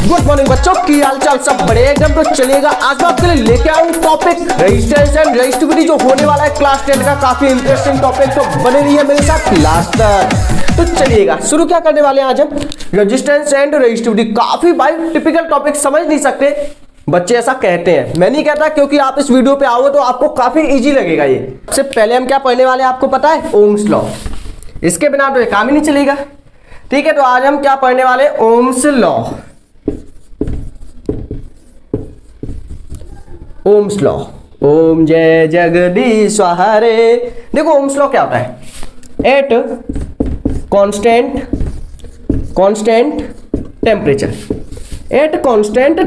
Good morning बच्चों, की हालचाल सब बड़े एकदम। तो चलिएगा आज मैं आपके लिए लेके आऊँ टॉपिक रेजिस्टेंस एंड रेजिस्टिविटी जो होने वाला है क्लास 10 का काफी इंटरेस्टिंग टॉपिक। तो बने रहिए मेरे साथ लास्ट तक। तो चलिएगा शुरू क्या करने वाले हैं आज हम, रेजिस्टेंस एंड रेजिस्टिविटी। काफी भाई टिपिकल टॉपिक, समझ नहीं सकते बच्चे ऐसा कहते हैं, मैं नहीं कहता, क्योंकि आप इस वीडियो पे आओ तो आपको काफी इजी लगेगा। ये सबसे पहले हम क्या पढ़ने वाले हैं आपको पता है, ओम्स लॉ। इसके बिना तो ये काम ही नहीं चलेगा। ठीक है, तो आज हम क्या पढ़ने वाले, ओम्स लॉ। ओम्स लॉ, ओम जय जगदीश हरे। देखो ओम्स लॉ क्या होता है, eight constant temperature, eight constant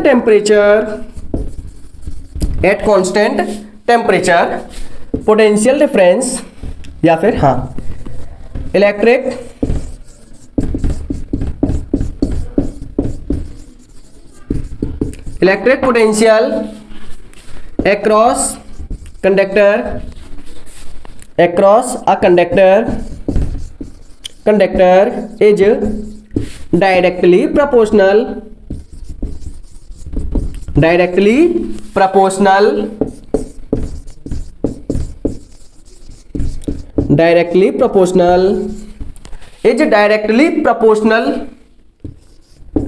temperature potential difference, या फिर हाँ electric potential across a conductor is directly proportional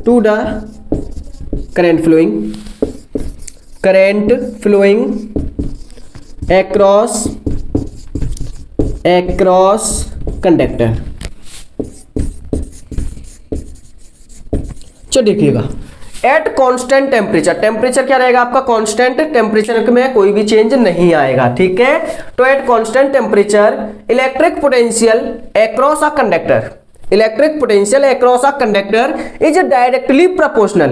to the current flowing across conductor। चलो देखिएगा, एट कांस्टेंट टेम्परेचर क्या रहेगा आपका, कांस्टेंट टेम्परेचर में कोई भी चेंज नहीं आएगा। ठीक है, तो eight constant temperature electric potential across a conductor is directly proportional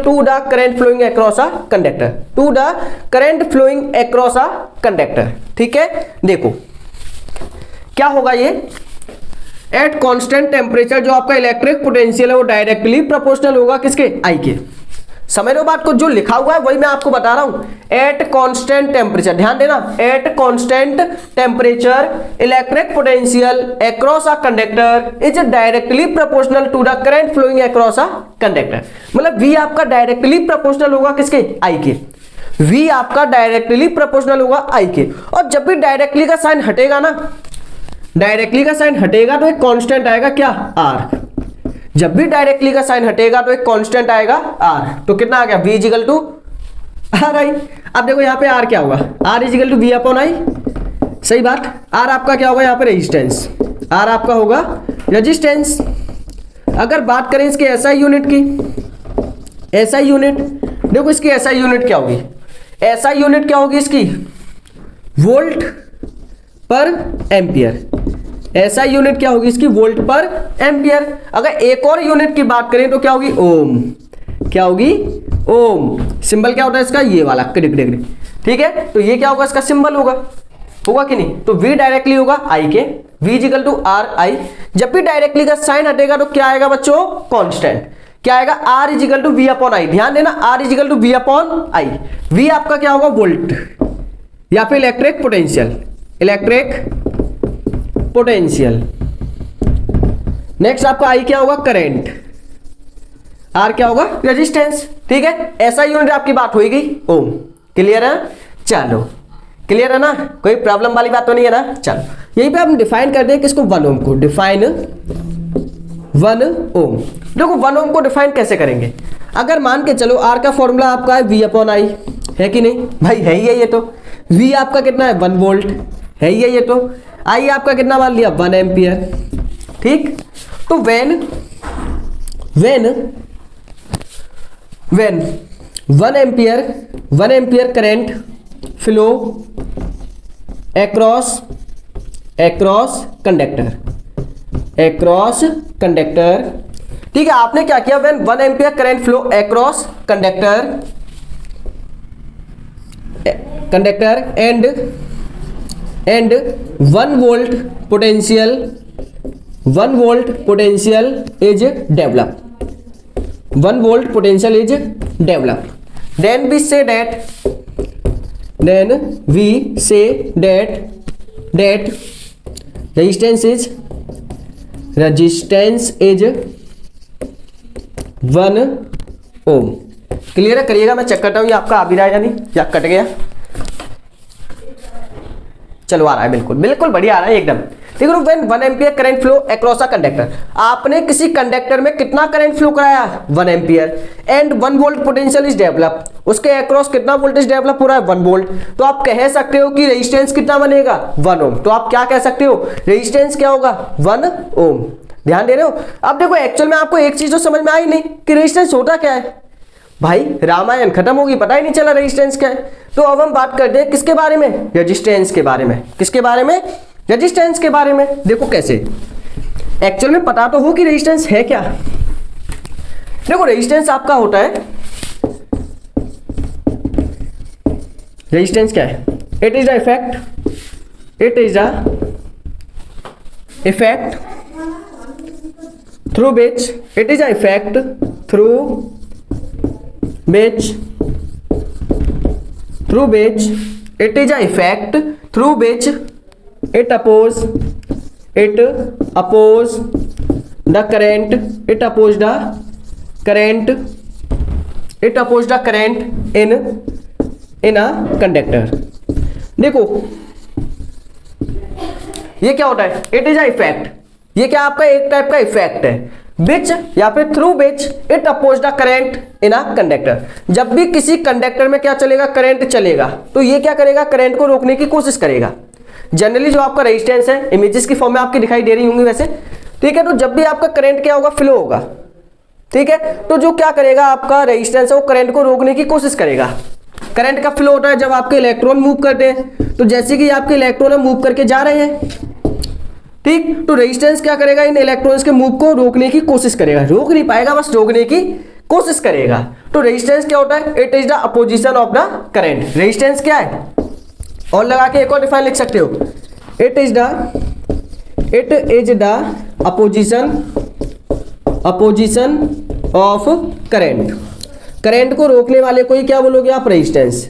to the current flowing across a conductor। ठीक है, देखो क्या होगा ये, एट कांस्टेंट टेम्परेचर जो आपका इलेक्ट्रिक पोटेंशियल है वो डायरेक्टली प्रोपोर्शनल होगा किसके, आई के। समझ लो बात को, जो लिखा हुआ है वही मैं आपको बता रहा हूं। एट कांस्टेंट टेम्परेचर, ध्यान देना, at constant temperature electric potential across a conductor is directly proportional to the current flowing across a conductor. मतलब V आपका डायरेक्टली प्रोपोर्शनल होगा किसके, I के। V आपका डायरेक्टली प्रोपोर्शनल होगा I के। और जब भी डायरेक्टली का साइन हटेगा ना, डायरेक्टली का साइन हटेगा तो एक कांस्टेंट आएगा क्या, R। जब भी डायरेक्टली का साइन हटेगा तो एक कांस्टेंट आएगा R। तो कितना आ गया, V is equal to R I। अब देखो यहाँ पे R क्या होगा, R is equal to V upon I। सही बात, R आपका क्या होगा यहाँ पे, रेजिस्टेंस। R आपका होगा रेजिस्टेंस। अगर बात करें इसके SI यूनिट की, SI यूनिट देखो, इसकी SI यूनिट क्या होगी, SI यूनिट क्या होगी इसकी, वोल्ट पर एम्पियर। SI यूनिट क्या होगी इसकी, वोल्ट पर एम्पियर। अगर एक और यूनिट की बात करें तो क्या होगी, ओम। क्या होगी, ओम। सिंबल क्या होता है इसका, ये वाला क्रिक डिग्री। ठीक है, तो ये क्या होगा, इसका सिंबल होगा कि नहीं। तो V डायरेक्टली होगा I के, V is equal to R I। जब भी डायरेक्टली का साइन हटेगा तो क्या आएगा बच्चों, कांस्टेंट। क्या आएगा, R is equal to V upon I। ध्यान देना, R is equal to V upon I। V आपका क्या होगा, वोल्ट या फिर इलेक्ट्रिक पोटेंशियल। नेक्स्ट आपका I क्या होगा, करंट। R क्या होगा, रेजिस्टेंस। ठीक है, ऐसा यूनिट आपकी बात हो गई, ओम। क्लियर है, चलो क्लियर है ना, कोई प्रॉब्लम वाली बात तो नहीं है ना। चलो यहीं पे हम डिफाइन कर दें किसको, 1 ओम को। डिफाइन 1 ओम। देखो 1 ओम को डिफाइन कैसे करेंगे, अगर मान के चलो R का फॉर्मूला आपका है V अपॉन I, है कि नहीं भाई, है ही है ये। तो V आपका कितना है, 1 वोल्ट, है ही है ये। तो I आपका कितना मान लिया, 1 एम्पियर। ठीक, तो when 1 ampere current flow across conductor. ठीक है, आपने क्या किया, when 1 ampere current flow across conductor and 1 volt potential is developed, 1 volt potential is developed, then we say that resistance is 1 ohm. Clear है, करिएगा, मैं चेक करता हूँ ये आपका आ भी रहा है या नहीं, या कट गया। चलो आ रहा है, बिल्कुल बिल्कुल बढ़िया आ रहा है एकदम। देखो when 1 ampere current flow across a conductor, आपने किसी कंडक्टर में कितना करंट फ्लो कराया, 1 ampere, and 1 volt potential is develop, उसके अक्रॉस कितना वोल्टेज डेवलप हो रहा है, 1 वोल्ट। तो आप कह सकते हो कि रेजिस्टेंस कितना बनेगा, 1 ओम। तो आप क्या कह सकते हो, रेजिस्टेंस क्या होगा, 1 ओम। ध्यान दे रहे हो। अब देखो एक्चुअल में आपको एक चीज तो समझ में आई नहीं कि रेजिस्टेंस होता क्या है। भाई रामायण खत्म होगी, पता ही नहीं चला रेजिस्टेंस क्या है। तो अब हम बात करते हैं किसके बारे में, रेजिस्टेंस के बारे में। किसके बारे में, रेजिस्टेंस के बारे में। देखो कैसे, एक्चुअल में पता तो हो कि रेजिस्टेंस है क्या। देखो रेजिस्टेंस आपका होता है, रेजिस्टेंस क्या है, it is the effect, it is the effect through which, it is the effect through which it is a effect through which it oppose the current, it oppose the current in a conductor। देखो ये क्या होता है, it is a effect, ये क्या आपका एक type का इफेक्ट है, विच या फिर through which it oppose the current in a conductor. जब भी किसी कंडक्टर में क्या चलेगा, करंट चलेगा, तो ये क्या करेगा, करंट को रोकने की कोशिश करेगा। जनरली जो आपका रेजिस्टेंस है, इमेजेस की फॉर्म में आपकी दिखाई दे रही होंगी वैसे, ठीक है। तो जब भी आपका करंट क्या होगा, फ्लो होगा, ठीक है। तो जो क्या करेगा आपका रेजिस्टेंस है, वो करंट को रोकने की कोशिश करेगा। करंट का फ्लो होता है जब आपके इलेक्ट्रॉन मूव करते हैं, तो जैसे कि आपके इलेक्ट्रॉन मूव करके जा रहे हैं, ठीक, तो रेजिस्टेंस क्या करेगा, इन इलेक्ट्रॉन्स के मूव को रोकने की कोशिश करेगा। रोक नहीं पाएगा, बस रोकने की कोशिश करेगा। तो रेजिस्टेंस क्या होता है, it is the opposition of the current. Resistance क्या है, और लगा के एक और डिफाइन लिख सकते हो, it is the opposition of current. Current को रोकने वाले को ही क्या बोलोगे आप, रेजिस्टेंस।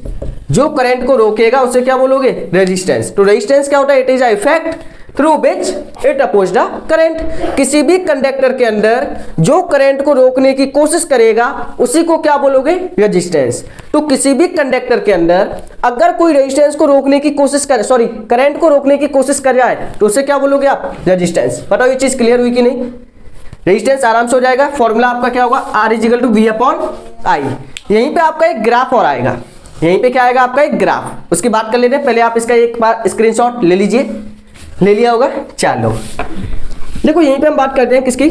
जो करंट को रोकेगा उसे क्या बोलोगे, रेजिस्टेंस। तो रेजिस्टेंस क्या होता है, it is a effect through which it oppose the current. किसी भी कंडक्टर के अंदर जो करंट को रोकने की कोशिश करेगा उसी को क्या बोलोगे, रेजिस्टेंस। तो किसी भी कंडक्टर के अंदर अगर कोई रेजिस्टेंस को रोकने की कोशिश करे, सॉरी करंट को रोकने की कोशिश कर जाए, तो उसे क्या बोलोगे आप, रेजिस्टेंस। बताओ ये चीज क्लियर हुई कि नहीं। रेजिस्टेंस आराम से हो जाएगा। फॉर्मूला आपका क्या होगा, R is equal to V upon I। यहीं पे आपका एक ग्राफ और आएगा, यहीं पे क्या आएगा आपका एक ग्राफ, उसकी बात कर लेते हैं। पहले आप इसका एक बार स्क्रीनशॉट ले लीजिए, ले लिया होगा। चलो देखो यहीं पे हम बात करते हैं किसकी,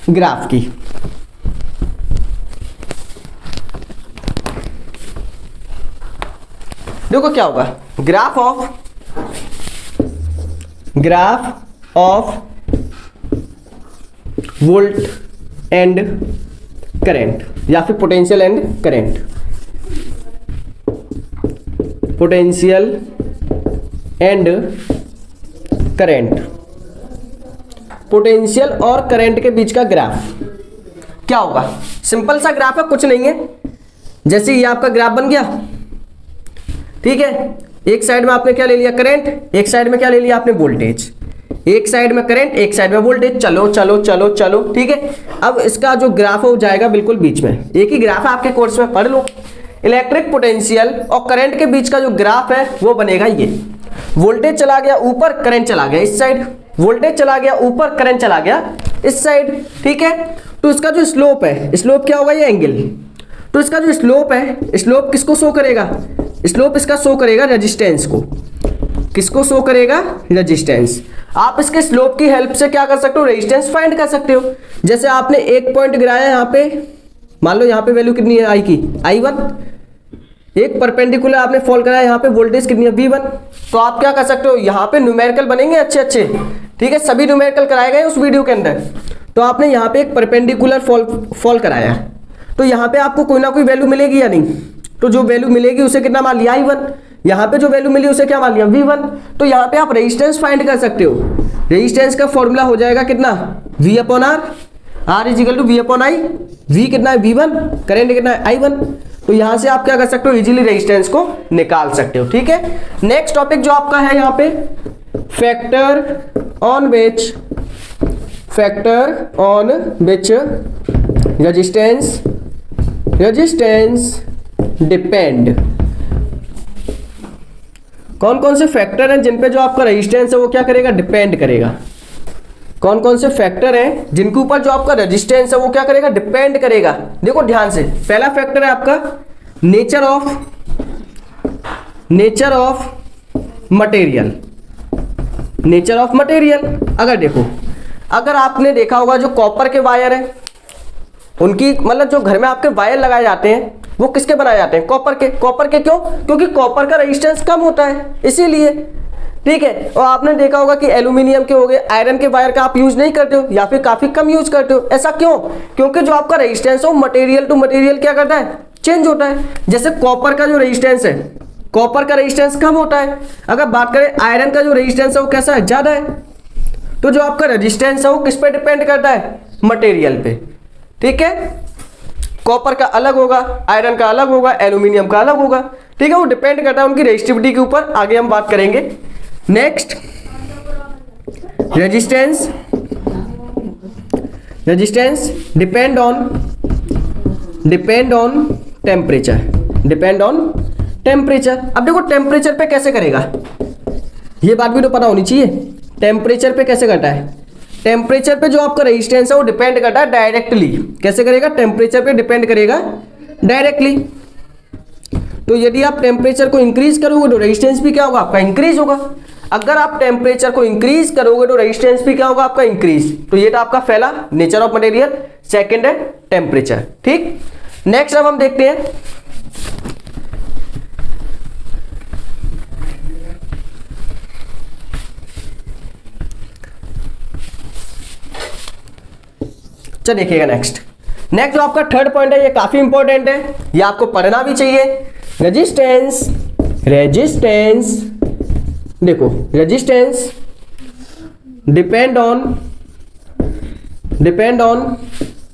ग्राफ की। देखो क्या होगा, graph of volt and current, या फिर potential and current. Potential and current, potential और करंट के बीच का ग्राफ क्या होगा। सिंपल सा ग्राफ है, कुछ नहीं है। जैसे ये आपका ग्राफ बन गया, ठीक है। एक साइड में आपने क्या ले लिया, करंट, एक साइड में क्या ले लिया आपने, वोल्टेज। एक साइड में करंट, एक साइड में वोल्टेज। चलो चलो चलो चलो, ठीक है। अब इसका जो ग्राफ हो जाएगा बिल्कुल बीच में, एक ही ग्राफ है, आपके कोर्स में पढ़ लो। इलेक्ट्रिक पोटेंशियल और करंट के बीच का जो ग्राफ है वो बनेगा ये। वोल्टेज चला गया ऊपर, करंट चला गया इस साइड, वोल्टेज चला गया ऊपर, करंट चला गया इस साइड, ठीक है। तो इसका जो स्लोप है, स्लोप क्या होगा, ये एंगल। तो इसका जो स्लोप है, स्लोप किसको शो करेगा, स्लोप इसका शो करेगा रेजिस्टेंस को। किसको शो करेगा, रेजिस्टेंस। आप इसके स्लोप की हेल्प से क्या कर सकते हो, रेजिस्टेंस फाइंड कर सकते हो। जैसे आपने एक पॉइंट गिराया यहाँ पे, मान लो यहाँ पे वैल्यू कितनी है आई की, I1। एक परपेंडिकुलर आपने फॉल कराया, यहाँ पे वोल्टेज कितनी है, V1। तो आप क्या कर सकते हो, यहाँ पे न्यूमेरिकल बनेंगे अच्छे अच्छे, ठीक है। सभी न्यूमेरिकल कराए गए उस वीडियो के अंदर। तो आपने यहाँ पे एक परपेंडिकुलर फॉल कराया, तो यहाँ पे आपको कोई ना कोई वैल्यू मिलेगी या नहीं। तो जो वैल्यू मिलेगी उसे कितना मान लिया, I1। यहाँ पे जो वैल्यू मिली उसे क्या मान लिया, V1। तो यहाँ पे आप रेजिस्टेंस फाइंड कर सकते हो। रेजिस्टेंस का फॉर्मूला हो जाएगा कितना, V upon R, R is equal to V upon I। V कितना है, V1, करंट कितना है, I1। तो यहाँ से आप क्या कर सकते हो, इजीली रेजिस्टेंस को निकाल सकते हो, ठीक है। नेक्स्ट टॉपिक जो आपका है यहाँ पे, factor on which resistance depend. कौन कौन से फैक्टर हैं जिन पे जो आपका रेजिस्टेंस है वो क्या करेगा, डिपेंड करेगा। कौन कौन से फैक्टर हैं जिनके ऊपर जो आपका रेजिस्टेंस है वो क्या करेगा, डिपेंड करेगा। देखो ध्यान से, पहला फैक्टर है आपका nature of material. Nature of material, अगर देखो, अगर आपने देखा होगा जो कॉपर के वायर हैं उनकी, मतलब जो घर में आपके वायर लगाए जाते हैं वो किसके बनाए जाते हैं, कॉपर के। कॉपर के क्यों, क्योंकि कॉपर का रेजिस्टेंस कम होता है इसीलिए, ठीक है। और आपने देखा होगा कि एल्यूमिनियम के हो गए, आयरन के वायर का आप यूज नहीं करते हो या फिर काफी कम यूज करते हो। ऐसा क्यों, क्योंकि जो आपका रेजिस्टेंस है मटेरियल टू मटेरियल क्या करता है, चेंज होता है। जैसे कॉपर का जो रेजिस्टेंस है, कॉपर का रेजिस्टेंस कम होता है। अगर बात करें आयरन का जो रेजिस्टेंस है वो कैसा है, ज्यादा है। तो जो आपका रेजिस्टेंस है वो किस पे डिपेंड करता है, मटेरियल पे, ठीक है। कॉपर का अलग होगा, आयरन का अलग होगा, एल्यूमिनियम का अलग होगा, ठीक है। वो डिपेंड करता है उनकी रेजिस्टिविटी के ऊपर, आगे हम बात करेंगे। Next, resistance depend on temperature. अब देखो टेम्परेचर पे कैसे करेगा, ये बात भी तो पता होनी चाहिए। टेम्परेचर पे कैसे करता है, टेम्परेचर पे जो आपका रेजिस्टेंस है वो डिपेंड करता है डायरेक्टली। कैसे करेगा, टेम्परेचर पे डिपेंड करेगा डायरेक्टली। तो यदि आप टेम्परेचर को इंक्रीज करोगे तो रेजिस्टेंस भी क्या होगा, आपका इंक्रीज होगा। अगर आप टेम्परेचर को इंक्रीज करोगे तो रेजिस्टेंस भी क्या होगा, आपका इंक्रीज। तो ये था आपका पहला नेचर ऑफ मटेरियल, सेकंड है टेम्परेचर, ठीक। नेक्स्ट अब हम देखते हैं चलो देखिएगा नेक्स्ट जो आपका थर्ड पॉइंट है, ये काफी इंपॉर्टेंट है, ये आपको पढ़ना भी चाहिए। रेजिस्टेंस देखो, resistance depend on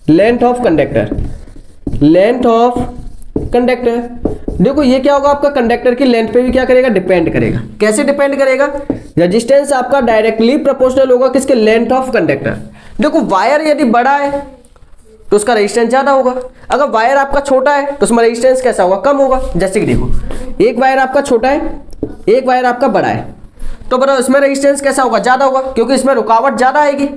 length of conductor. देखो ये क्या होगा, आपका कंडक्टर की लेंथ पे भी क्या करेगा, डिपेंड करेगा। कैसे डिपेंड करेगा, रेजिस्टेंस आपका डायरेक्टली प्रोपोर्शनल होगा किसके, लेंथ ऑफ कंडक्टर। देखो वायर यदि बड़ा है तो उसका रेजिस्टेंस ज्यादा होगा, अगर वायर आपका छोटा है तो उसमें रेजिस्टेंस कैसा होगा, कम होगा। जैसे कि देखो, एक वायर आपका छोटा है, एक वायर आपका बड़ा है, तो बताओ इसमें रेजिस्टेंस कैसा होगा, ज्यादा होगा, क्योंकि इसमें रुकावट ज्यादा आएगी।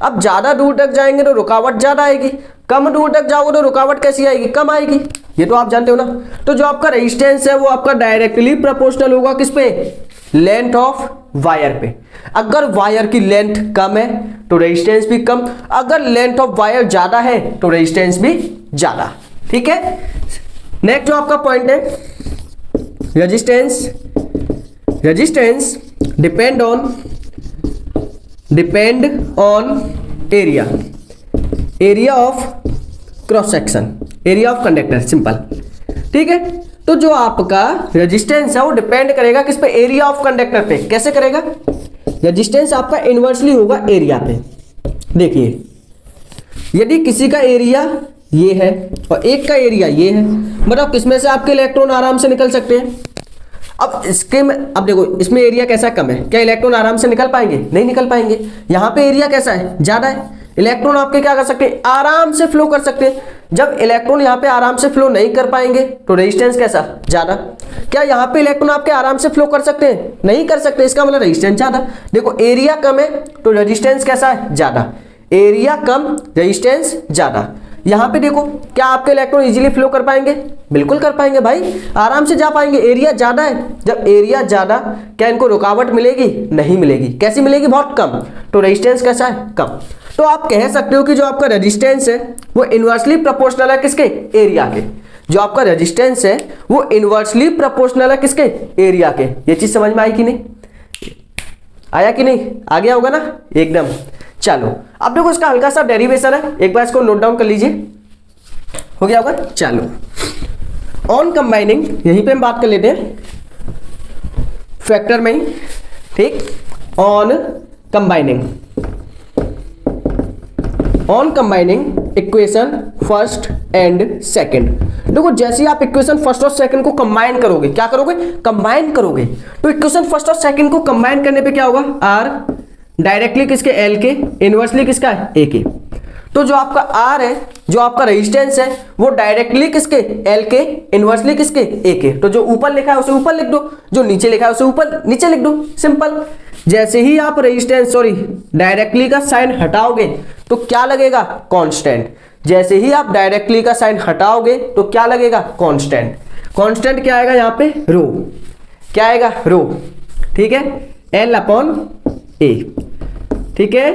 अब ज्यादा दूर तक जाएंगे तो रुकावट ज्यादा आएगी, कम दूर तक जाओगे तो रुकावट कैसी आएगी, कम आएगी। ये तो आप जानते हो ना। तो जो आपका रेजिस्टेंस है वो आपका डायरेक्टली प्रोपोर्शनल होगा किस पे, लेंथ ऑफ वायर पे। अगर वायर की लेंथ कम है तो रेजिस्टेंस भी कम, अगर लेंथ ऑफ वायर ज्यादा है तो रेजिस्टेंस भी ज्यादा, ठीक है। नेक्स्ट जो आपका पॉइंट है, resistance depend on area of cross section, area of conductor, simple, ठीक है। तो जो आपका रेजिस्टेंस है वो डिपेंड करेगा किस पे, एरिया ऑफ कंडक्टर पे। कैसे करेगा, रेजिस्टेंस आपका इनवर्सली होगा एरिया पे। देखिए यदि किसी का एरिया ये है और एक का एरिया ये है, मतलब किसमें से आपके इलेक्ट्रॉन आराम से निकल सकते हैं। अब इसके में, अब देखो इसमें एरिया कैसा कम है, क्या इलेक्ट्रॉन आराम से निकल पाएंगे, नहीं निकल पाएंगे। यहाँ पे एरिया कैसा है, ज्यादा है, इलेक्ट्रॉन आपके क्या कर सकते हैं, आराम से फ्लो कर सकते हैं। जब इलेक्ट्रॉन यहाँ पे आराम से फ्लो नहीं कर पाएंगे तो रेजिस्टेंस कैसा, ज्यादा। क्या यहाँ पे इलेक्ट्रॉन आपके आराम से फ्लो कर सकते हैं, नहीं कर सकते, इसका मतलब रेजिस्टेंस ज्यादा। देखो एरिया कम है तो रेजिस्टेंस कैसा है, ज्यादा। एरिया कम, रेजिस्टेंस ज्यादा। यहाँ पे देखो, क्या आपके इलेक्ट्रॉन इजीली फ्लो कर पाएंगे, बिल्कुल कर पाएंगे भाई, आराम से जा पाएंगे। एरिया ज्यादा है, जब एरिया ज्यादा, क्या इनको रुकावट मिलेगी, नहीं मिलेगी। कैसी मिलेगी, बहुत कम। तो रेजिस्टेंस कैसा है, कम। तो आप कह सकते हो कि जो आपका रेजिस्टेंस है वो इनवर्सली प्रोपोर्शनल है किसके, एरिया के। जो आपका रेजिस्टेंस है वो इनवर्सली प्रोपोर्शनल है किसके, एरिया के। ये चीज समझ में आई कि नहीं, आया कि नहीं, आ गया होगा ना एकदम। चलो अब देखो इसका हल्का सा डेरिवेशन है, एक बार इसको नोट डाउन कर लीजिए, हो गया होगा। चलो ऑन कंबाइनिंग, यहीं पे हम बात कर लेते हैं फैक्टर में ही, ठीक। On combining equation first and second, देखो जैसे ही आप इक्वेशन फर्स्ट और सेकंड को कंबाइन करोगे, क्या करोगे, कंबाइन करोगे, तो इक्वेशन फर्स्ट और सेकंड को कंबाइन करने पे क्या होगा, आर डायरेक्टली किसके, एल के, इनवर्सली किसका है, ए के। तो जो आपका आर है, जो आपका रेजिस्टेंस है, वो डायरेक्टली किसके, एल के, इनवर्सली किसके, ए के। तो जो ऊपर लिखा है उसे ऊपर लिख दो, जो नीचे लिखा है उसे ऊपर नीचे लिख दो, सिंपल। जैसे ही आप रेजिस्टेंस सॉरी डायरेक्टली का साइन हटाओगे तो क्या लगेगा, कांस्टेंट। जैसे ही आप डायरेक्टली का साइन हटाओगे तो क्या लगेगा, कांस्टेंट। कांस्टेंट क्या आएगा यहाँ पे, रो, क्या आएगा, रो, ठीक है, एल अपॉन ए, ठीक है।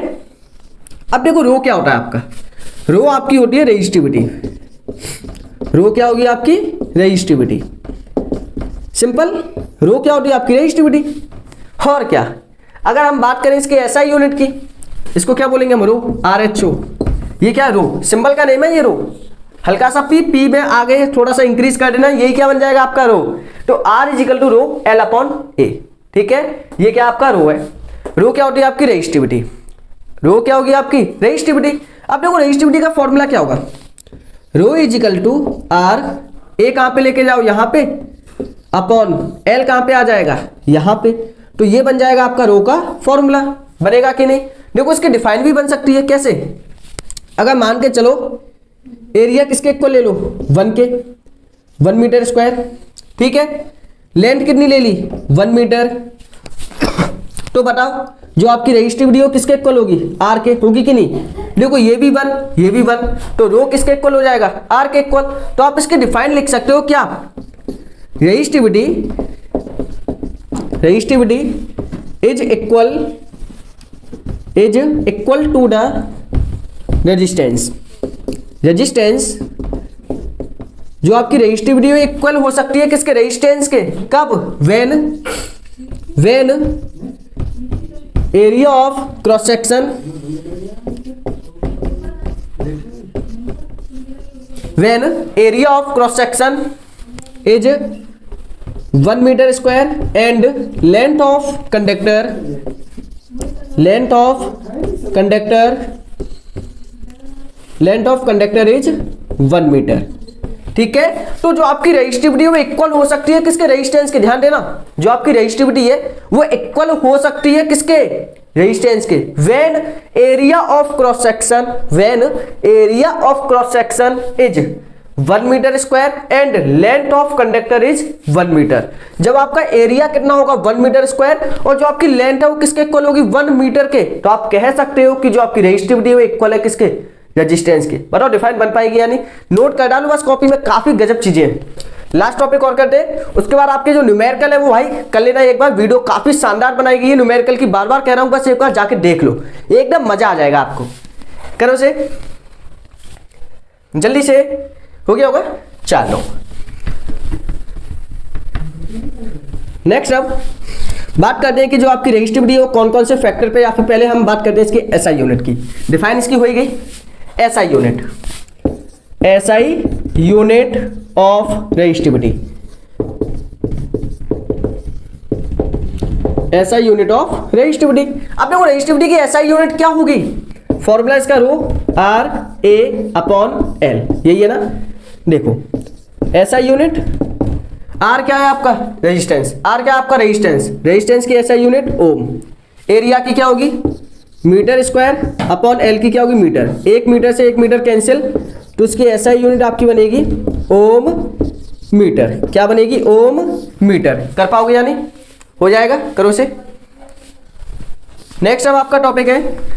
अब देखो रो क्या होता है आपका, रो आपकी होती है रेजिस्टिविटी, रो क्या होगी आपकी, रेजिस्टिविटी, सिंपल। रो क्या होती है आपकी, रेजिस्टिविटी। और क्या, अगर हम बात करें इसके एसआई यूनिट की, इसको क्या बोलेंगे हम, रो, आरएचओ। ये क्या, रो, सिंबल का नेम है ये रो, हल्का सा पी, पी में आगे थोड़ा सा इंक्रीज कर देना, यही क्या बन जाएगा आपका रो। तो R is equal to rho L upon A, ठीक है। ये क्या आपका रो है, रो क्या होती है आपकी, रेजिस्टिविटी, रो क्या होगी आपकी, रेजिस्टिविटी। अब देखो रेजिस्टिविटी का फॉर्मूला क्या होगा, रो इज इक्वल टू आर, ए कहां पे लेके जाओ, यहां पे, अपॉन एल कहां पे आ जाएगा, यहां पे। तो ये बन जाएगा आपका रो का फॉर्मूला, बनेगा कि नहीं। देखो इसकी डिफाइन भी बन सकती है, कैसे, अगर मान के चलो एरिया किसके इक्वल ले लो, 1 के, 1 मीटर स्क्वायर, ठीक है। लेंथ कितनी ले ली, 1 मीटर। तो बताओ जो आपकी रेजिस्टिविटी हो किसके इक्वल होगी, आर के, होगी कि नहीं। देखो ये भी 1, ये भी 1, तो रो किसके इक्वल हो जाएगा, आर के इक्वल। तो आप इसके डिफाइन लिख सकते हो क्या, resistivity, resistivity is equal to the resistance. Resistance जो आपकी रेजिस्टिविटी है इक्वल हो सकती है किसके, रेजिस्टेंस के, कब, when area of cross section, when area of cross section is 1 metre square and length of conductor, length of conductor is 1 metre, ठीक है। तो जो आपकी रेजिस्टिविटी है वो इक्वल हो सकती है किसके, रेजिस्टेंस के। ध्यान देना, जो आपकी रेजिस्टिविटी है वो इक्वल हो सकती है किसके, रेजिस्टेंस के। When area of cross section, when area of cross section is 1 metre square and length of conductor is 1 metre. जब आपका एरिया कितना होगा, 1 मीटर स्क्वायर, और जो आपकी लेंथ है वो किसके इक्वल होगी, 1 मीटर के। तो आप कह सकते हो कि जो आपकी रेजिस्टिविटी है वो इक्वल है किसके, रेजिस्टेंस के। बताओ डिफाइन बन पाएगी या नहीं, नोट कर डालो बस कॉपी में, काफी गजब चीजें हैं। लास्ट टॉपिक और करते हैं, उसके बाद आपके जो न्यूमेरिकल है वो भाई कर लेना एक बार, वीडियो काफी शानदार बनाई गई है न्यूमेरिकल की, बार बार कह रहा हूं, बस एक बार जाके देख लो, एकदम मजा आ जाएगा आपको। करो से जल्दी से, हो गया होगा, चलो नेक्स्ट अब बात करते हैं कि जो आपकी रेजिस्टिविटी है वो कौन कौन से फैक्टर पे, या फिर पहले हम बात करते हैं इसकी एसआई यूनिट की। डिफाइन इसकी हो गई, SI unit, SI unit of resistivity, SI unit of resistivity. अब देखो रेजिस्टिविटी की एसआई यूनिट क्या होगी, फॉर्मूला इसका रो आर ए अपॉन एल, यही है ना। देखो एसआई यूनिट, आर क्या है आपका, रेजिस्टेंस, आर क्या है आपका, रेजिस्टेंस, रेजिस्टेंस की एसआई यूनिट ओम, एरिया की क्या होगी, मीटर स्क्वायर, अपॉन एल की क्या होगी, मीटर। 1 मीटर से 1 मीटर कैंसिल, तो उसकी एसआई यूनिट आपकी बनेगी ओम मीटर। क्या बनेगी, ओम मीटर। कर पाओगे या नहीं, हो जाएगा, करो से। नेक्स्ट अब आपका टॉपिक है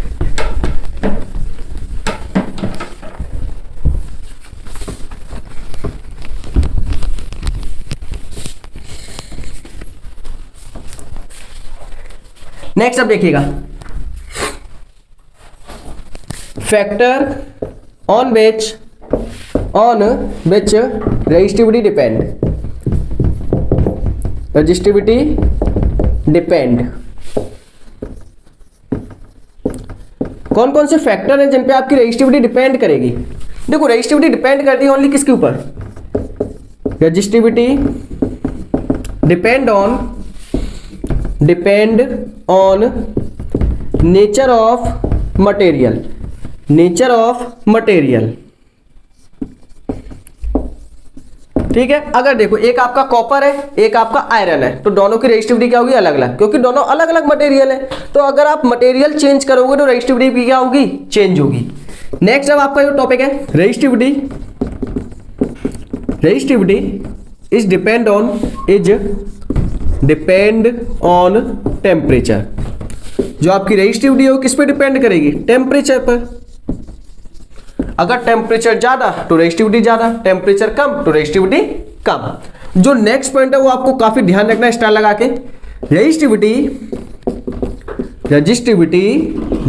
नेक्स्ट, अब देखिएगा factor on which resistivity depend, resistivity depend. कौन कौन से फैक्टर हैं जिन पे आपकी रेजिस्टिविटी डिपेंड करेगी। देखो रेजिस्टिविटी डिपेंड करती है ओनली किसके ऊपर, resistivity depend on nature of material, nature of material, ठीक है। अगर देखो एक आपका कॉपर है, एक आपका आयरन है, तो दोनों की रेजिस्टिविटी क्या होगी? अलग अलग, क्योंकि दोनों अलग अलग मटेरियल है। तो अगर आप मटेरियल चेंज करोगे तो रेजिस्टिविटी भी क्या होगी? चेंज होगी। नेक्स्ट अब आपका जो टॉपिक है resistivity. Resistivity is depend on temperature. जो आपकी रेजिस्टिविटी है वो किस पे डिपेंड करेगी? टेम्परेचर पर। अगर टेम्परेचर ज्यादा तो रेजिस्टिविटी ज्यादा, टेम्परेचर कम तो रेजिस्टिविटी कम। जो नेक्स्ट पॉइंट है वो आपको काफी ध्यान रखना स्टार लगा के। Resistivity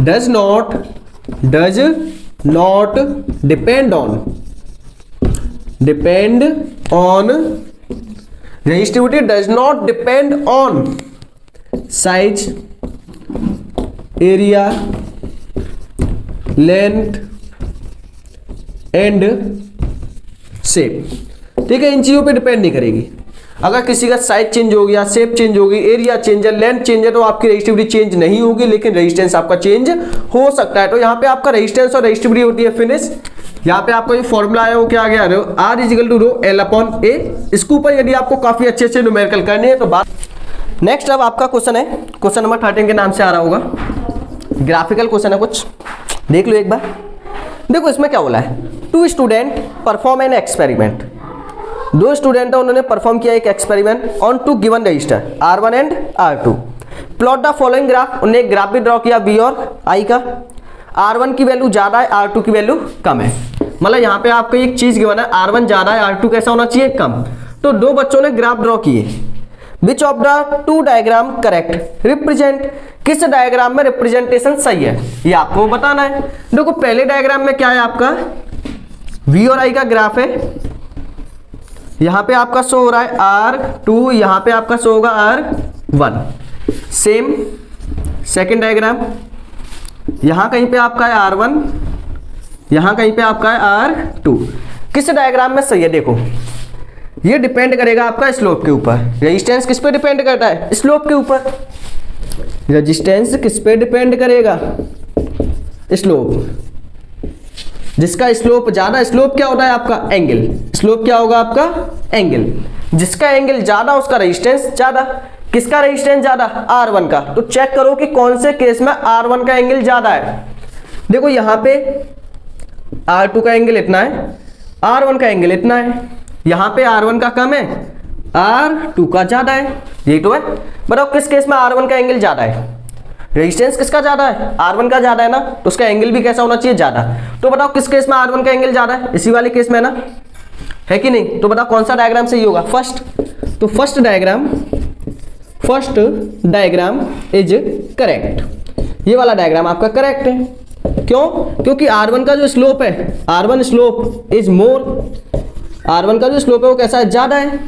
does not depend on resistivity does not depend on size, area, length and shape. ठीक है, इन चीजों पे डिपेंड नहीं करेगी। अगर किसी का साइज चेंज हो गया, शेप चेंज होगी, एरिया चेंज है, लेंथ चेंज है, तो आपकी रेजिस्टिविटी चेंज नहीं होगी, लेकिन रेजिस्टेंस आपका चेंज हो सकता है। तो यहाँ पे आपका रेजिस्टेंस और रेजिस्टिविटी होती है फिनिश। यहाँ पे आपका जो फॉर्मूला है वो क्या आ गया? R is equal to rho L upon A। इसके ऊपर यदि आपको काफी अच्छे से न्यूमेरिकल करनी है तो बात। नेक्स्ट अब आपका क्वेश्चन है, क्वेश्चन नंबर 13 के नाम से आ रहा होगा। ग्राफिकल क्वेश्चन है, कुछ देख लो एक बार। देखो इसमें क्या बोला है? 2 student perform an experiment. 2 student है, उन्होंने परफॉर्म किया एक experiment on 2 given register R1 and R2। Plot the following graph. उन्होंने एक ग्राफ भी ड्रॉ किया B और I का। R1 की वैल्यू ज्यादा है, R2 की वैल्यू कम है। मतलब यहाँ पे आपको एक चीज गिवन है, R1 ज्यादा है, R2 कैसा होना चाहिए? कम। तो 2 बच्चों ने ग्राफ ड्रॉ किए। Which of the 2 diagram correct represent. किस डायग्राम में रिप्रेजेंटेशन सही है ये आपको बताना है। देखो पहले डायग्राम में क्या है? आपका V और I का ग्राफ है। यहां पे आपका शो हो रहा है R2, यहां पे आपका शो होगा R1। सेम सेकंड डायग्राम, यहां कहीं पे आपका है R1, यहां कहीं पे आपका है R2। किस डायग्राम में सही है? देखो ये डिपेंड करेगा आपका स्लोप के ऊपर। रेजिस्टेंस किस पे डिपेंड करता है? स्लोप के ऊपर। रेजिस्टेंस किस पे डिपेंड करेगा? स्लोप। जिसका स्लोप ज्यादा, स्लोप क्या होता है आपका? एंगल। स्लोप क्या होगा आपका? एंगल। जिसका एंगल ज्यादा उसका रेजिस्टेंस ज्यादा। किसका रेजिस्टेंस ज्यादा? R1 का। तो चेक करो कि कौन से केस में R1 का एंगल ज्यादा है। देखो यहां पे R2 का एंगल इतना है, R1 का एंगल इतना है। यहां पे R1 का कम है, R2 का ज्यादा है। यही तो है। बताओ किस केस में R1 का एंगल ज्यादा है? रेजिस्टेंस किसका ज्यादा है? R1 का ज्यादा है ना, तो उसका एंगल भी कैसा होना चाहिए? ज्यादा। तो बताओ किस केस में R1 का एंगल ज्यादा है? इसी वाले केस में ना, है कि नहीं? तो बताओ कौन सा डायग्राम सही होगा? फर्स्ट। तो फर्स्ट डायग्राम इज करेक्ट। ये वाला डायग्राम आपका करेक्ट है। क्यों? क्योंकि R1 का जो स्लोप है, R1 slope is more. R1 का जो स्लोप है वो कैसा है? ज्यादा है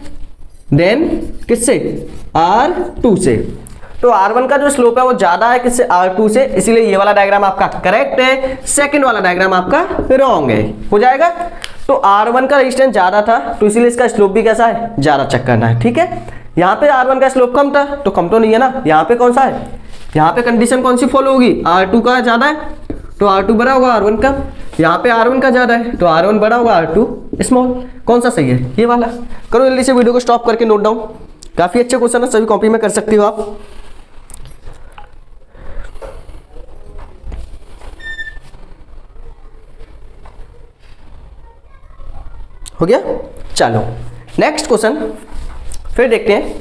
देन किससे? R2 से। तो R1 का जो स्लोप है वो ज्यादा है किससे? R2 से। इसीलिए ये वाला डायग्राम आपका करेक्ट है, सेकंड वाला डायग्राम आपका रॉन्ग है। हो जाएगा। तो R1 का रेजिस्टेंस ज्यादा था तो इसीलिए इसका स्लोप भी कैसा है? ज्यादा चेक करना है। ठीक है। यहाँ पे R1 का स्लोप कम था तो कम तो नहीं है ना। यहाँ पे कौन सा है? यहाँ पे कंडीशन कौन सी फॉलो होगी? R2 का ज्यादा है तो R2 बड़ा होगा R1 का। यहाँ पे R1 का ज्यादा है तो R1 बड़ा होगा R2 स्मॉल। कौन सा सही है? ये वाला। करो जल्दी से, वीडियो को स्टॉप करके नोट डाउन। काफी अच्छे क्वेश्चन है, सभी कॉपी में कर सकती हो आप। हो गया? चलो नेक्स्ट क्वेश्चन फिर देखते हैं।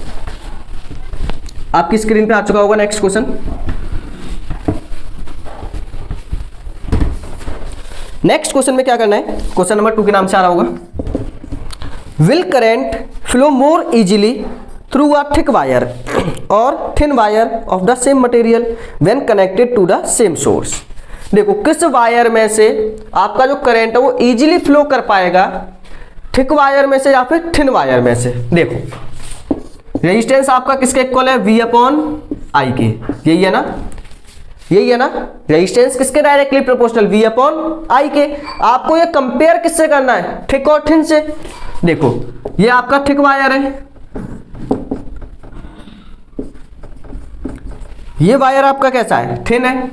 आपकी स्क्रीन पे आ चुका होगा नेक्स्ट क्वेश्चन। नेक्स्ट क्वेश्चन में क्या करना है? क्वेश्चन नंबर 2 के नाम से आ रहा होगा। Will current flow more easily through a thick wire और thin wire of the same material when connected to the same source. देखो किस वायर में से आपका जो करंट है वो इजीली फ्लो कर पाएगा, थिक वायर में से या फिर थिन वायर में से। देखो रेजिस्टेंस आपका किसके इक्वल है? V अपॉन I के। यही है ना, यही है ना। रेजिस्टेंस किसके directly proportional? V upon I के। आपको ये कंपेयर किससे करना है? थिक और थिन से। देखो ये आपका थिक वायर है, ये वायर आपका कैसा है? थिन है।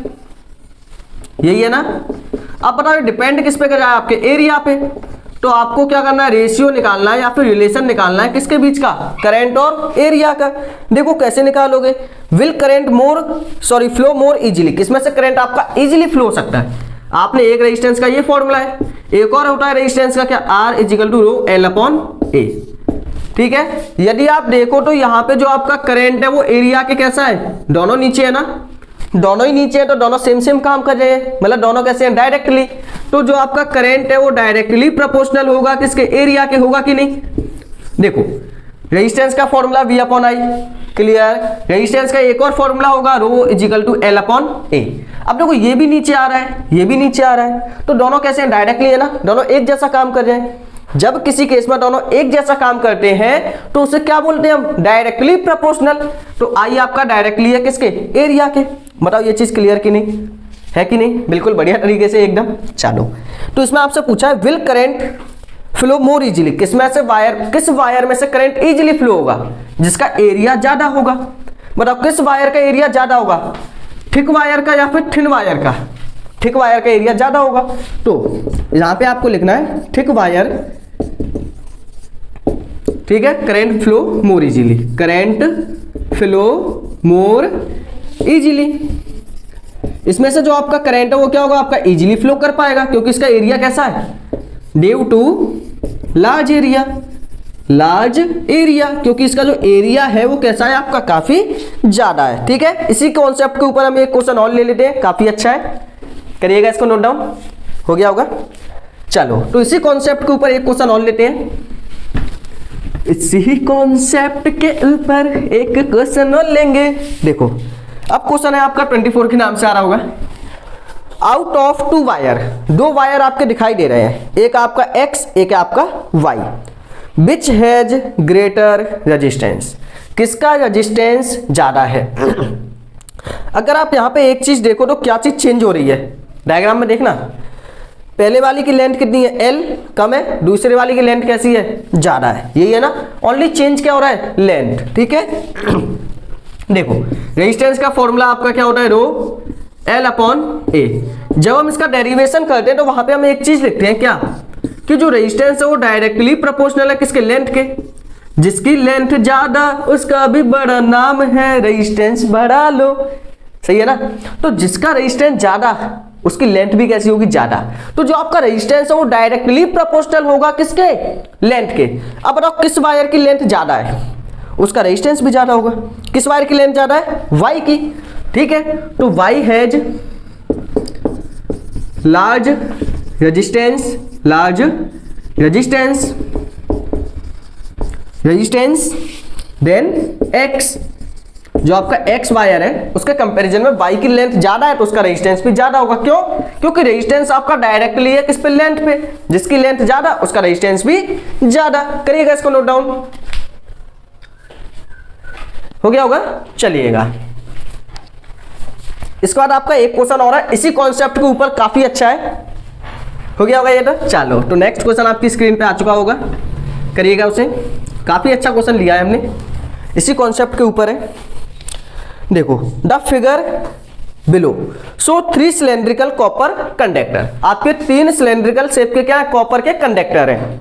यही है ना। अब बताओ डिपेंड किस पे कर रहा है? आपके एरिया पे। तो आपको क्या करना है, रेशियो निकालना है या फिर रिलेशन निकालना है किसके बीच का, करंट और एरिया का। देखो कैसे निकालोगे, will current flow more easily, किसमें से करंट आपका इजीली फ्लो हो सकता है। आपने एक रेजिस्टेंस का ये फॉर्मूला है, एक और होता है रेजिस्टेंस का क्या, R is equal to rho L upon A। ठीक है, यदि आप देखो तो यहाँ पे जो आपका करंट है वो एरिया के कैसा है, दोनों नीचे है ना, दोनों ही नीचे है तो दोनों सेम सेम काम कर रहे हैं, मतलब दोनों कैसे हैं, डायरेक्टली। तो जो आपका करंट है वो डायरेक्टली प्रोपोर्शनल होगा किसके, एरिया के, होगा कि नहीं। देखो रेजिस्टेंस का formula V upon I, clear. Resistance का एक और फॉर्मूला होगा rho is equal to L upon A। अब देखो ये भी नीचे आ रहा है, ये भी नीचे आ रहा है, तो दोनों कैसे हैं, डायरेक्टली है ना, दोनों एक जैसा काम कर रहे हैं। जब किसी केस में दोनों एक जैसा काम करते हैं तो उसे क्या बोलते हैं हम, डायरेक्टली प्रोपोर्शनल। तो I आपका डायरेक्टली है किसके, एरिया के। बताओ ये चीज क्लियर कि नहीं, है कि नहीं, बिल्कुल बढ़िया तरीके से एकदम। चलो तो इसमें आपसे पूछा है will current flow more easily, किसमें से वायर, किस वायर में से करंट इजीली फ्लो होगा, जिसका एरिया ज्यादा होगा। बताओ किस वायर का एरिया ज्यादा होगा, थिक वायर का या फिर थिन वायर का, थिक वायर का एरिया ज्यादा होगा। तो यहां पे आपको लिखना है थिक वायर, ठीक है, current flow more easily, current flow more easily. इसमें से जो आपका करंट है वो क्या होगा, आपका इजीली फ्लो कर पाएगा क्योंकि इसका एरिया कैसा है, due to large area, large area, क्योंकि इसका जो एरिया है वो कैसा है आपका, काफी ज्यादा है। ठीक है, इसी कॉन्सेप्ट के ऊपर हम एक क्वेश्चन और ले लेते हैं, काफी अच्छा है, करिएगा इसको नोट डाउन, हो गया होगा। चलो तो इसी कॉन्सेप्ट के ऊपर एक क्वेश्चन और लेते हैं, इसी कॉन्सेप्ट के ऊपर एक क्वेश्चन और लेंगे। देखो अब क्वेश्चन है आपका 24 के नाम से आ रहा होगा। आउट ऑफ टू वायर, दो वायर आपके दिखाई दे रहे हैं, एक आपका X एक आपका Y, which has greater resistance, किसका रेजिस्टेंस ज्यादा है। अगर आप यहां पे एक चीज देखो तो क्या चीज चेंज हो रही है, डायग्राम में देखना, पहले वाली की लेंथ कितनी है, L कम है, दूसरे वाली की लेंथ कैसी है, ज्यादा है, यही है ना, ओनली चेंज क्या हो रहा है, लेंथ। ठीक है, देखो रेजिस्टेंस का फॉर्मूला आपका क्या होता है, रो L अपॉन A। जब हम इसका डेरिवेशन करते हैं तो वहां पे हम एक चीज लिखते हैं क्या, कि जो रेजिस्टेंस है वो डायरेक्टली प्रोपोर्शनल है किसके, लेंथ के, जिसकी लेंथ ज्यादा उसका भी बड़ा नाम है रेजिस्टेंस बढ़ा लो, सही है ना। तो जिसका रेजिस्टेंस ज्यादा उसकी लेंथ भी कैसी होगी, ज्यादा। तो जो आपका रेजिस्टेंस है वो डायरेक्टली प्रोपोर्शनल होगा किसके, लेंथ के। अब बताओ किस वायर की लेंथ ज्यादा है, उसका रेजिस्टेंस भी ज्यादा होगा। किस वायर की लेंथ ज्यादा है, Y की। ठीक है, तो Y has large resistance, large resistance, resistance than X, जो आपका X वायर है उसके कंपैरिजन में Y की लेंथ ज्यादा है तो उसका रेजिस्टेंस भी ज्यादा होगा। क्यों, क्योंकि रेजिस्टेंस आपका डायरेक्टली है किस पे, लेंथ पे, जिसकी लेंथ ज्यादा उसका रेजिस्टेंस भी ज्यादा। करिएगा इसको नोट डाउन, हो गया होगा। चलिएगा इसके बाद आपका एक क्वेश्चन और है इसी कॉन्सेप्ट के ऊपर, काफी अच्छा है, हो गया होगा ये तो। चलो तो नेक्स्ट क्वेश्चन आपकी स्क्रीन पे आ चुका होगा, करिएगा उसे, काफी अच्छा क्वेश्चन लिया है हमने, इसी कॉन्सेप्ट के ऊपर है। देखो the figure below so 3 cylindrical copper conductor, आपके 3 सिलेंड्रिकल शेप के क्या है, कॉपर के कंडक्टर है।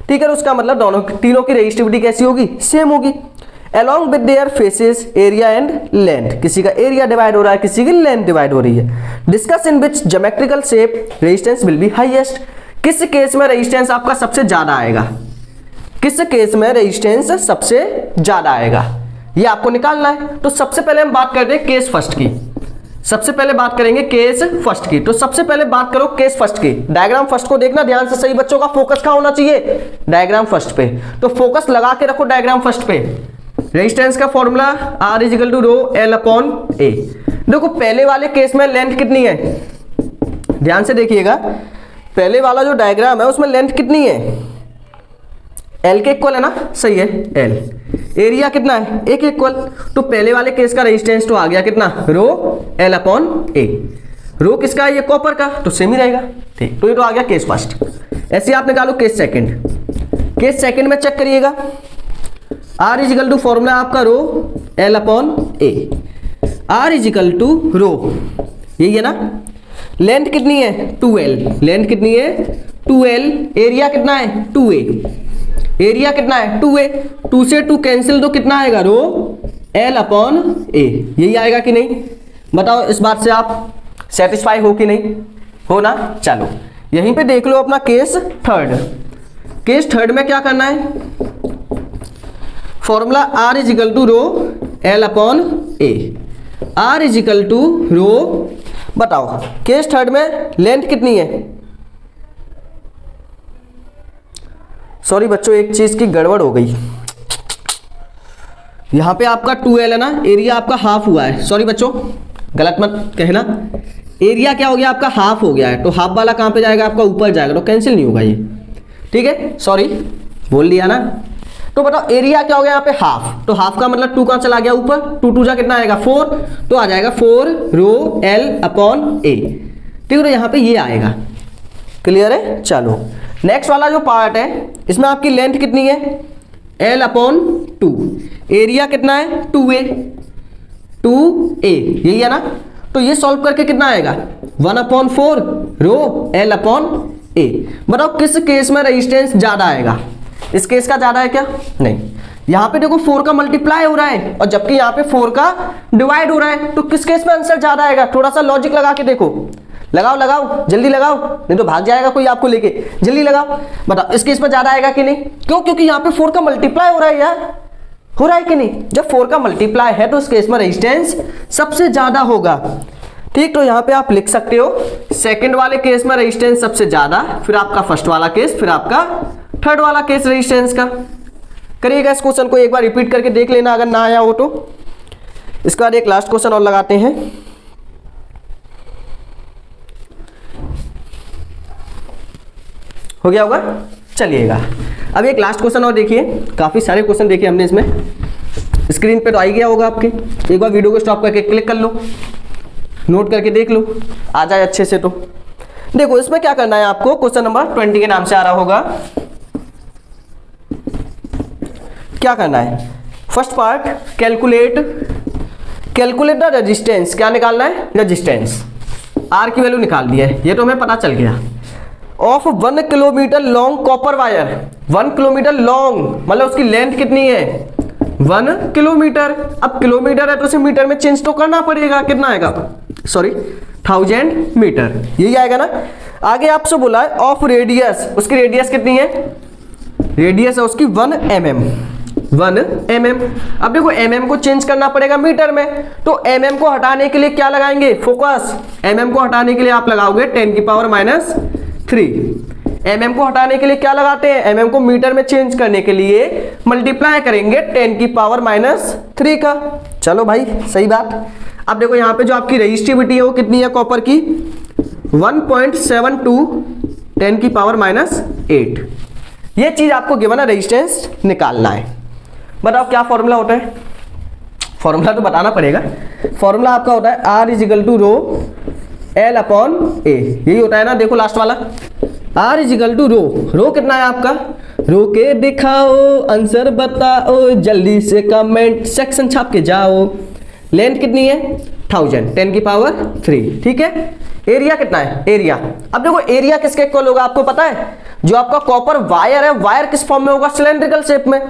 ठीक है, उसका मतलब दोनों तीनों की रेजिस्टिविटी कैसी होगी, सेम होगी। along with their faces area and length, किसी का एरिया डिवाइड हो रहा है, किसी की लेंथ डिवाइड हो रही है। Discuss in which geometrical shape resistance will be highest, किस केस में रेजिस्टेंस आपका सबसे ज्यादा आएगा, किस केस में रेजिस्टेंस सबसे ज्यादा आएगा, ये आपको निकालना है। तो सबसे पहले हम बात करते हैं केस फर्स्ट की, सबसे पहले बात करेंगे केस फर्स्ट की। तो सबसे पहले बात करो केस फर्स्ट की, डायग्राम फर्स्ट को देखना ध्यान से, सही बच्चों का फोकस कहां होना चाहिए, डायग्राम फर्स्ट पे। तो फोकस लगा के रखो डायग्राम फर्स्ट पे। रेजिस्टेंस का formula R is equal to rho L upon A। देखो पहले वाले केस में लेंथ कितनी है, ध्यान से देखिएगा, पहले वाला जो डायग्राम है उसमें लेंथ कितनी है, L के इक्वल है ना, सही है L, एरिया कितना है, एक इक्वल। तो पहले वाले केस का रेजिस्टेंस तो आ गया कितना, रो L अपॉन A। रो किसका है, ये कॉपर का, तो सेम ही रहेगा। ठीक, तो ये तो आ गया केस फर्स्ट। ऐसे आप निकालो केस सेकंड, केस सेकंड में चेक करिएगा, R इजिकल टू फॉर्मूला आपका rho L upon A, R is equal to rho, यही है ना। लेंथ कितनी है 2L, लेंथ कितनी है 2L, एरिया कितना है 2A, एरिया कितना है 2A, 2 से 2 कैंसिल तो कितना आएगा रो L अपॉन A, यही आएगा कि नहीं? बताओ इस बात से आप सेटिस्फाई हो कि नहीं हो ना? चलो यहीं पे देख लो अपना केस थर्ड। केस थर्ड में क्या करना है? Formula R is equal to rho L upon A, R is equal to rho, बताओ केस थर्ड में लेंथ कितनी है? सॉरी बच्चों एक चीज की गड़बड़ हो गई, यहां पे आपका 2L है ना, एरिया आपका हाफ हुआ है, सॉरी बच्चों गलत मत कहना, एरिया क्या हो गया आपका हाफ हो गया है, तो हाफ वाला कहां पे जाएगा आपका ऊपर जाएगा, तो कैंसिल नहीं होगा ये, ठीक है सॉरी बोल दिया ना। तो बताओ एरिया क्या हो गया यहाँ पे हाफ, तो हाफ का मतलब 2 कहां चला गया ऊपर, 2 2 जा कितना आएगा 4, तो आ जाएगा 4 रो L अपॉन A, ठीक है, तो यहाँ पे ये आएगा, क्लियर है। चलो नेक्स्ट वाला जो पार्ट है इसमें आपकी लेंथ कितनी है L अपॉन 2, एरिया कितना है 2A, 2A यही है ना, तो ये सॉल्व करके कितना आएगा 1 upon 4 rho L upon A। बताओ किस केस में रेजिस्टेंस ज्यादा आएगा? इस केस का ज्यादा है क्या? नहीं, यहाँ पे देखो 4 का मल्टीप्लाई हो रहा है और जबकि यहाँ पे 4 का डिवाइड हो रहा है, तो किस केस में आंसर ज्यादा आएगा? थोड़ा सा लॉजिक लगा के देखो, लगाओ लगाओ जल्दी लगाओ, नहीं तो भाग जाएगा कोई आपको लेके, जल्दी लगाओ, बताओ इस केस में ज्यादा आएगा कि नहीं? क्यों? क्योंकि यहाँ पे 4 का मल्टीप्लाई हो रहा है यार, हो रहा है कि नहीं? जब 4 का मल्टीप्लाई है तो इस केस में रेजिस्टेंस सबसे ज्यादा होगा, ठीक। तो यहाँ पे आप लिख सकते हो सेकंड वाले केस में रेजिस्टेंस सबसे ज्यादा, फिर आपका फर्स्ट वाला केस, फिर आपका थर्ड वाला केस रेजिस्टेंस का। करिएगा इस क्वेश्चन को एक बार रिपीट करके देख लेना अगर ना आया हो तो। इसके बाद एक लास्ट क्वेश्चन और लगाते हैं। हो गया होगा, चलिएगा अब एक लास्ट क्वेश्चन और देखिए, काफी सारे क्वेश्चन देखिए हमने इसमें, स्क्रीन पे तो आ ही गया होगा आपके, एक बार वीडियो को स्टॉप करके क्लिक कर लो, नोट करके देख लो, आ जाए अच्छे से। तो देखो इसमें क्या करना है आपको, क्वेश्चन नंबर 20 के नाम से आ रहा होगा, क्या करना है? First part calculate the resistance, क्या निकालना है? रेजिस्टेंस, आर की वैल्यू निकाल दी है, ये तो हमें पता चल गया। Of 1 kilometre long copper wire, 1 kilometre long मतलब उसकी लेंथ कितनी है 1 किलोमीटर। अब किलोमीटर है तो उसे मीटर में चेंज तो करना पड़ेगा, कितना आएगा सॉरी 1000 मीटर, यही आएगा ना। आगे आपसे बोला है ऑफ रेडियस, उसकी रेडियस कितनी है? रेडियस है उसकी 1 mm, 1 mm। अब देखो mm को चेंज करना पड़ेगा मीटर में, तो mm को हटाने के लिए क्या लगाएंगे? फोकस। mm को हटाने के लिए आप लगाओगे 10 की पावर -3। mm को हटाने के लिए क्या लगाते हैं? mm को मीटर में चेंज करने के लिए मल्टीप्लाई करेंगे 10 की पावर -3 का। चलो भाई सही बात। अब देखो यहाँ पे जो आपकी रेजिस्टिविटी है वो कितनी है कॉपर की? 1.72 10 की पावर -8। ये चीज आपको गिवन है, रेजिस्टेंस निकालना है। बताओ क्या फॉर्मूला होता है? फॉर्मूला तो बताना पड़ेगा। फॉर्मूला आपका होता है R is equal to rho L upon A, यही होता है ना। देखो लास्ट वाला R is equal to rho कितना है आपका? रो के दिखाओ, आंसर बताओ, जल्दी से कमेंट सेक्शन छाप के जाओ। लेंथ कितनी है? 1000, 10 की पावर 3, ठीक है। एरिया कितना है? एरिया, अब देखो एरिया किसके इक्वल होगा आपको पता है? जो आपका कॉपर वायर है, वायर किस फॉर्म में होगा? सिलेंड्रिकल शेप में।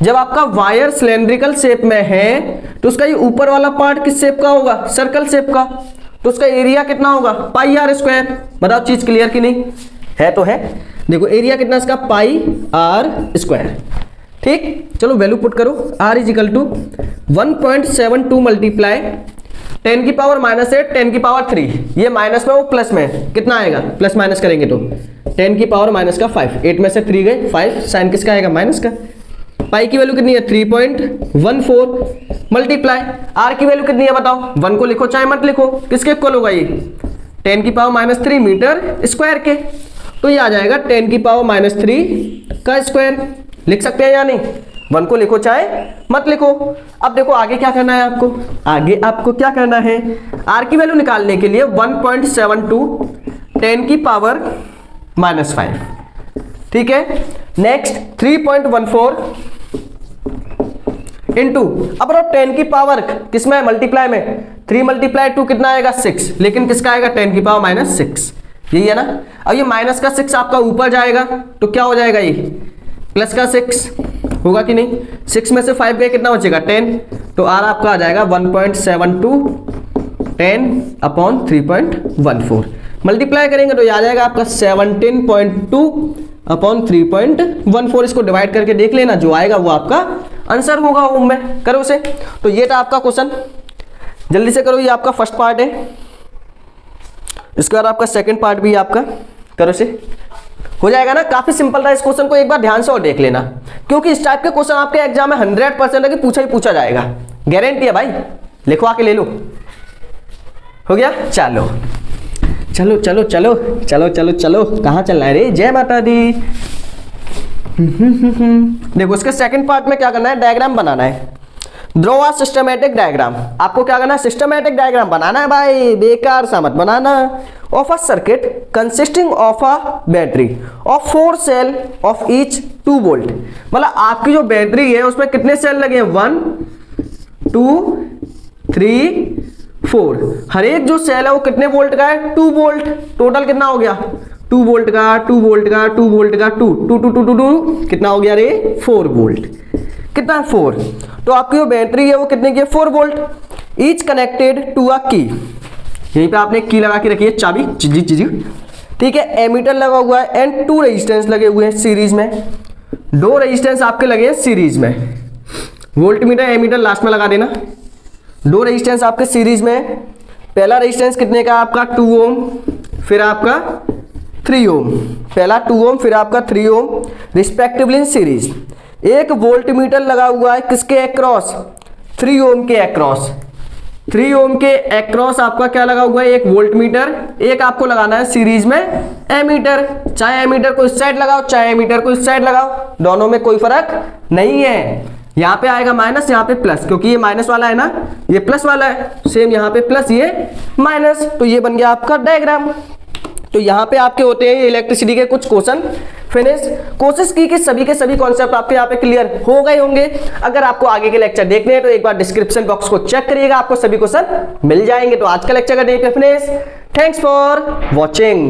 जब आपका वायर सिलेंड्रिकल शेप में है तो उसका ये ऊपर वाला पार्ट किस शेप का होगा? सर्कल शेप का। तो उसका एरिया कितना होगा? पाई आर स्क्वायर। बताओ चीज क्लियर कि नहीं? है तो है। देखो एरिया कितना इसका? पाई आर स्क्वायर, ठीक। चलो वैल्यू पुट करो। R is equal to 1.72 multiply 10 की पावर -8 10 की पावर 3, ये माइनस में वो प्लस में, कितना आएगा? प्लस माइनस करेंगे तो 10 की पावर -5, 8 में से 3 गए 5, साइन किसका आएगा? माइनस का। पाई की वैल्यू कितनी है? 3.14 मल्टीप्लाई R की वैल्यू कितनी है बताओ? 1 को लिखो चाहे मत लिखो, किसके इक्वल होगा ये? 10 की पावर -3 मीटर स्क्वायर के। तो ये आ जाएगा 10 की पावर -3 का स्क्वायर। लिख सकते हैं या नहीं? 1 को लिखो चाहे मत लिखो। अब देखो आगे क्या करना है आपको? आगे आपको क्या करना है? R की वैल्यू निकालने के लिए 1.72 10 की पावर -5, ठीक है। नेक्स्ट 3.14 इंटू, अब 10 की पावर किसमें? मल्टीप्लाई में। 3 × 2 कितना आएगा? 6, लेकिन किसका आएगा? 10 की पावर -6, यही है ना। अब ये माइनस का 6 आपका ऊपर जाएगा तो क्या हो जाएगा, ये प्लस का 6 होगा कि नहीं। 6 में से 5 गए कितना बचेगा 10, तो आर आपका आ जाएगा 1.72 10/3.14। मल्टीप्लाई करेंगे तो ये आ जाएगा आपका 17.2/3.14। इसको डिवाइड करके देख लेना, जो आएगा वो आपका आंसर होगा ओम में। करो उसे। तो ये था आपका क्वेश्चन, जल्दी से करो। ये आपका फर्स्ट पार्ट है, इसके बाद आपका सेकंड पार्ट भी आपका करो से हो जाएगा ना। काफी सिंपल था। इस क्वेश्चन को एक बार ध्यान से और देख लेना, क्योंकि इस टाइप के क्वेश्चन आपके एग्जाम में 100% है कि पूछा ही पूछा जाएगा, गारंटी है भाई। लिखवा के ले लो। हो गया, चलो चलो चलो चलो चलो चलो चलो, कहाँ चलना है रे, जय माता दी। देखो इसके सेकंड पार्ट में क्या करना है, डायग्राम बनाना है। Draw a systematic diagram. आपको क्या करना है, सिस्टमैटिक डायग्राम बनाना है भाई, बेकार सा मत बनाना। Of a circuit consisting of a battery of 4 cell of each 2 volt. मतलब आपकी जो बैटरी है उसमें कितने सेल लगे हैं, 1 2 3 4। हर एक जो सेल है वो कितने वोल्ट का है, 2 वोल्ट। टोटल कितना हो गया, 2 वोल्ट का 2 वोल्ट का 2 वोल्ट का 2 2 2 2 2 2 कितना हो गया रे, 4 वोल्ट। कितना 4। तो आपकी जो बैटरी है वो कितने की है, 4 volt. Each connected to a key. यहीं पे आपने की लगा के रखी है, चाबी चिजी चिजी, ठीक है। एमीटर लगा हुआ है एंड 2 रेजिस्टेंस लगे हुए हैं सीरीज में। 2 रेजिस्टेंस आपके लगे हैं सीरीज में। वोल्ट मीटर एमीटर लास्ट में लगा देना। 2 रेजिस्टेंस आपके सीरीज में। पहला रेजिस्टेंस कितने का आपका 2 ओम, फिर आपका 3 ओम। पहला 2 ओम फिर आपका 3 ओम रिस्पेक्टिवली इन सीरीज। एक वोल्ट मीटर लगा हुआ है किसके अक्रॉस, 3 ओम के अक्रॉस। 3 ओम के अक्रॉस आपका क्या लगा हुआ है, एक वोल्ट मीटर। एक आपको लगाना है सीरीज में एमीटर। चाहे एमीटर को इस साइड लगाओ, चाहे एमीटर को इस साइड लगाओ, दोनों में कोई फर्क नहीं है। यहाँ पे आएगा माइनस, यहाँ पे प्लस, क्योंकि ये माइनस वाला है ना, ये प्लस वाला है। सेम यहाँ पे प्लस, ये माइनस। तो ये बन गया आपका डायग्राम। तो यहाँ पे आपके होते हैं इलेक्ट्रिसिटी के कुछ क्वेश्चन फिनिश। कोशिश की कि सभी के सभी कॉन्सेप्ट आपके यहाँ पे क्लियर हो गए होंगे। अगर आपको आगे के लेक्चर देखने हैं तो एक बार डिस्क्रिप्शन बॉक्स को चेक करिएगा, आपको सभी क्वेश्चन मिल जाएंगे। तो आज का लेक्चर का डे पे फिनिश। Thanks for watching.